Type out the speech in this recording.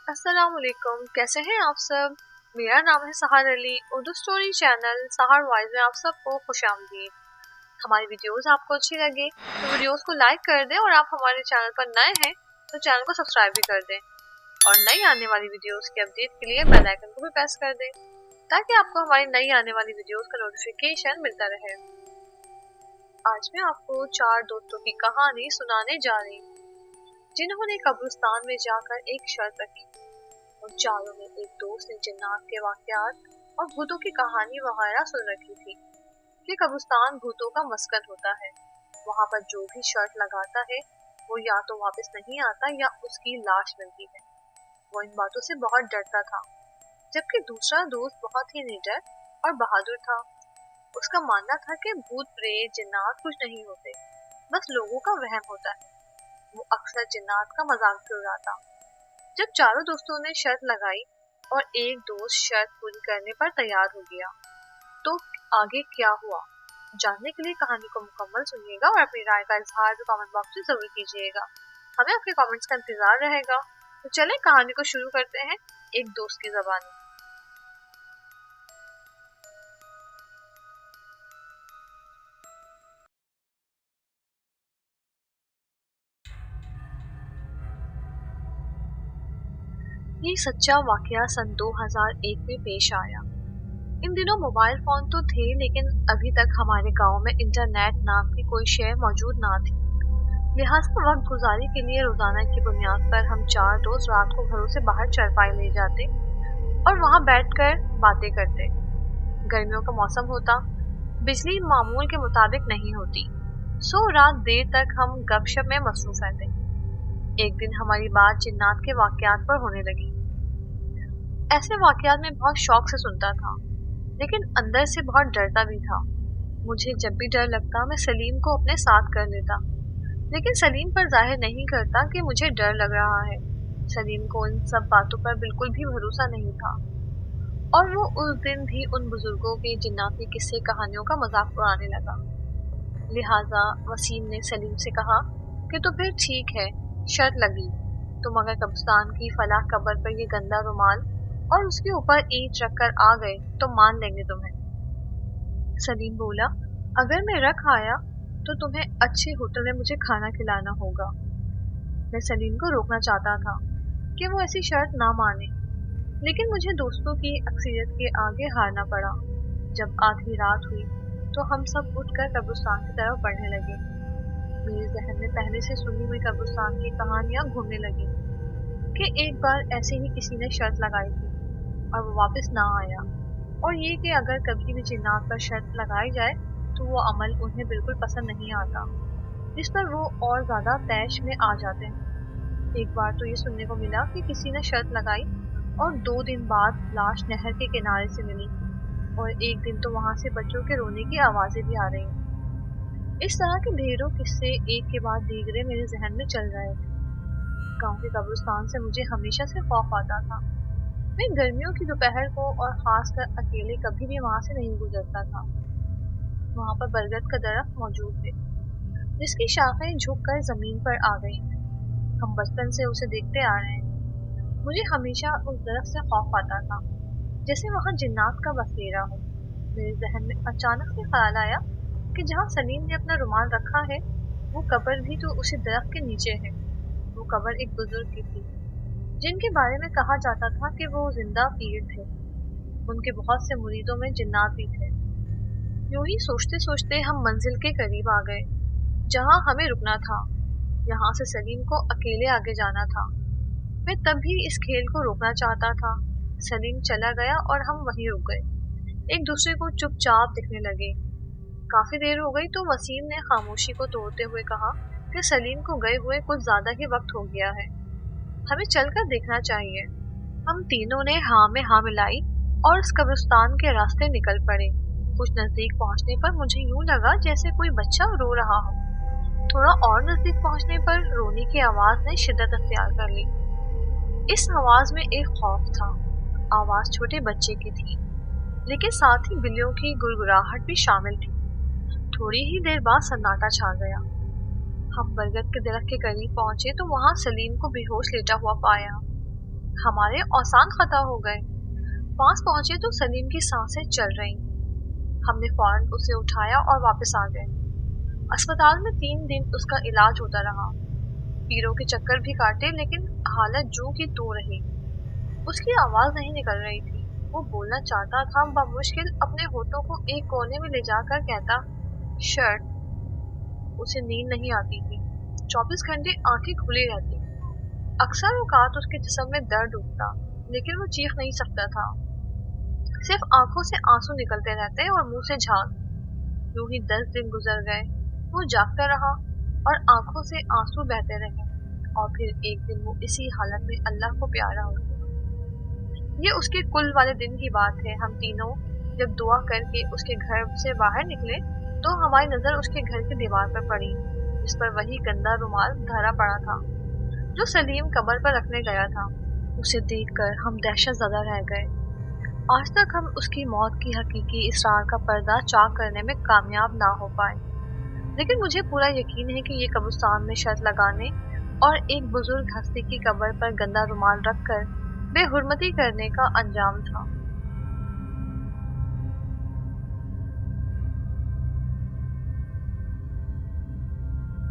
अस्सलाम वालेकुम, कैसे हैं आप सब। मेरा नाम है सहार अली। उर्दू स्टोरी चैनल सहार वाइज में आप सबको खुशामदीद। हमारी वीडियोस आपको अच्छी लगे तो वीडियोस को लाइक कर दें, और आप हमारे चैनल पर नए हैं तो चैनल को सब्सक्राइब भी कर दें, और नई आने वाली वीडियोस के अपडेट के लिए बेल आइकन को भी प्रेस कर दें ताकि आपको हमारी नई आने वाली वीडियोस का नोटिफिकेशन मिलता रहे। आज मैं आपको 4 दोस्तों की कहानी सुनाने जा रही हूँ जिन्होंने कब्रिस्तान में जाकर एक शर्त रखी। उन चारों में एक दोस्त ने जिन्नात के वाकयात और भूतों की कहानी वगैरह सुन रखी थी कि कब्रिस्तान भूतों का मस्कन होता है। वहाँ पर जो भी शर्त लगाता है वो या तो वापस नहीं आता या उसकी लाश मिलती है। वो इन बातों से बहुत डरता था, जबकि दूसरा दोस्त बहुत ही निडर और बहादुर था। उसका मानना था कि भूत प्रेत जिन्नात कुछ नहीं होते, बस लोगों का वहम होता है। वो अक्सर जिन्नात का मजाक भी उड़ाता। जब चारों दोस्तों ने शर्त लगाई और एक दोस्त शर्त पूरी करने पर तैयार हो गया, तो आगे क्या हुआ जानने के लिए कहानी को मुकम्मल सुनिएगा और अपनी राय का इजहार भी कमेंट बॉक्स में जरूर कीजिएगा। हमें आपके कमेंट्स का इंतजार रहेगा। तो चलें कहानी को शुरू करते हैं एक दोस्त की ज़बानी। ये सच्चा वाकया सन 2001 में पेश आया। इन दिनों मोबाइल फोन तो थे, लेकिन अभी तक हमारे गांव में इंटरनेट नाम की कोई शय मौजूद ना थी। लिहाजा वक्त गुजारी के लिए रोजाना की बुनियाद पर हम 4 दोस्त रात को घरों से बाहर चरपाई ले जाते और वहां बैठकर बातें करते। गर्मियों का मौसम होता, बिजली मामूल के मुताबिक नहीं होती, सो रात देर तक हम गपशप में मसरूफ रहते। एक दिन हमारी बात जिन्नात के वाकयात पर होने लगी। ऐसे वाकयात में बहुत शौक से सुनता था, लेकिन अंदर से बहुत डरता भी था। मुझे जब भी डर लगता मैं सलीम को अपने साथ कर लेता, लेकिन सलीम पर जाहिर नहीं करता कि मुझे डर लग रहा है। सलीम को इन सब बातों पर बिल्कुल भी भरोसा नहीं था, और वो उस दिन भी उन बुजुर्गों के जिन्नाती किस्से कहानियों का मजाक उड़ाने लगा। लिहाजा वसीम ने सलीम से कहा कि तो फिर ठीक है, शर्त लगी, तुम अगर कब्रिस्तान की फलाह कब्र पर ये गंदा रुमाल और उसके ऊपर ईंट रखकर आ गए तो मान लेंगे तुम्हें। सलीम बोला, अगर मैं रख आया तो तुम्हें अच्छे होटल में मुझे खाना खिलाना होगा। मैं सलीम को रोकना चाहता था कि वो ऐसी शर्त ना माने, लेकिन मुझे दोस्तों की अक्सरियत के आगे हारना पड़ा। जब आधी रात हुई तो हम सब उठकर कब्रिस्तान की तरफ बढ़ने लगे। मेरे जहन में पहले से सुनी हुई कब्रिस्तान की कहानियां घूमने लगी कि एक बार ऐसे ही किसी ने शर्त लगाई थी और वो वापस ना आया, और ये कि अगर कभी भी जिन्नात पर शर्त लगाई जाए तो वो अमल उन्हें बिल्कुल पसंद नहीं आता, जिस पर वो और ज्यादा तैश में आ जाते हैं। एक बार तो ये सुनने को मिला कि किसी ने शर्त लगाई और 2 दिन बाद लाश नहर के किनारे से मिली, और एक दिन तो वहां से बच्चों के रोने की आवाजें भी आ रही। इस तरह के ढेरों किस्से एक के बाद दीगरे मेरे जहन में चल रहे थे। गांव के कब्रिस्तान से मुझे हमेशा से खौफ आता था। मैं गर्मियों की दोपहर को और खासकर अकेले कभी भी वहां से नहीं गुजरता था। वहां पर बरगद का दरख्त मौजूद थे, जिसकी शाखें झुककर जमीन पर आ गई। हम बचपन से उसे देखते आ रहे हैं। मुझे हमेशा उस दरख्त से खौफ आता था, जैसे वहां जिन्नात का बसेरा हो। मेरे जहन में अचानक से ख्याल आया कि जहाँ सलीम ने अपना रुमाल रखा है वो कब्र भी तो उसी दरख्त के नीचे है। वो कब्र एक बुजुर्ग की थी, जिनके बारे में कहा जाता था कि वो जिंदा पीर थे। उनके बहुत से मुरीदों में जिन्नात भी थे। यूं ही सोचते सोचते हम मंजिल के करीब आ गए, जहाँ हमें रुकना था। यहाँ से सलीम को अकेले आगे जाना था। मैं तब भी इस खेल को रोकना चाहता था। सलीम चला गया और हम वहीं रुक गए, एक दूसरे को चुपचाप दिखने लगे। काफी देर हो गई तो वसीम ने खामोशी को तोड़ते हुए कहा कि सलीम को गए हुए कुछ ज्यादा ही वक्त हो गया है, हमें चलकर देखना चाहिए। हम तीनों ने हाँ में हाँ मिलाई और उस कब्रिस्तान के रास्ते निकल पड़े। कुछ नजदीक पहुंचने पर मुझे यूं लगा जैसे कोई बच्चा रो रहा हो। थोड़ा और नजदीक पहुंचने पर रोने की आवाज ने शिद्दत अख्तियार कर ली। इस आवाज में एक खौफ था। आवाज छोटे बच्चे की थी, लेकिन साथ ही बिल्लियों की गुड़गुड़ाहट भी शामिल थी। थोड़ी ही देर बाद सन्नाटा छा गया। हम बरगद के दरख्त के करीब पहुंचे तो वहां सलीम को बेहोश लेटा हुआ पाया। हमारे औसान खता हो गए। पास पहुंचे तो सलीम की सांसें चल रही। हमने फौरन उसे उठाया और वापस आ गए। अस्पताल में 3 दिन उसका इलाज होता रहा। पीरों के चक्कर भी काटे, लेकिन हालत जूं की त्यों रही। उसकी आवाज नहीं निकल रही थी। वो बोलना चाहता था, बमुश्किल अपने होठों को एक कोने में ले जाकर कहता, शर्ट। उसे नींद नहीं आती थी। 24 घंटे आंखें खुली रहती। अक्सर औकात उसके जिस्म में दर्द उठता, लेकिन वो चीख नहीं सकता था। सिर्फ आंखों से आंसू निकलते रहते और मुंह से झाग। यूं ही 10 दिन गुजर गए। वो जागता रहा और आंखों से आंसू बहते रहे, और फिर एक दिन वो इसी हालत में अल्लाह को प्यारा हो गया। ये उसके कुल वाले दिन की बात है। हम तीनों जब दुआ करके उसके घर से बाहर निकले तो हमारी नजर उसके घर की दीवार पर पड़ी, जिस पर वही गंदा रुमाल धरा पड़ा था जो सलीम कब्र पर रखने गया था। उसे देखकर हम दहशत ज़दा रह गए। आज तक हम उसकी मौत की हकीकी इसरार का पर्दा चाक करने में कामयाब ना हो पाए, लेकिन मुझे पूरा यकीन है कि ये कब्रिस्तान में शर्त लगाने और एक बुजुर्ग हस्ती की कब्र पर गंदा रुमाल रखकर बेहुरमती करने का अंजाम था।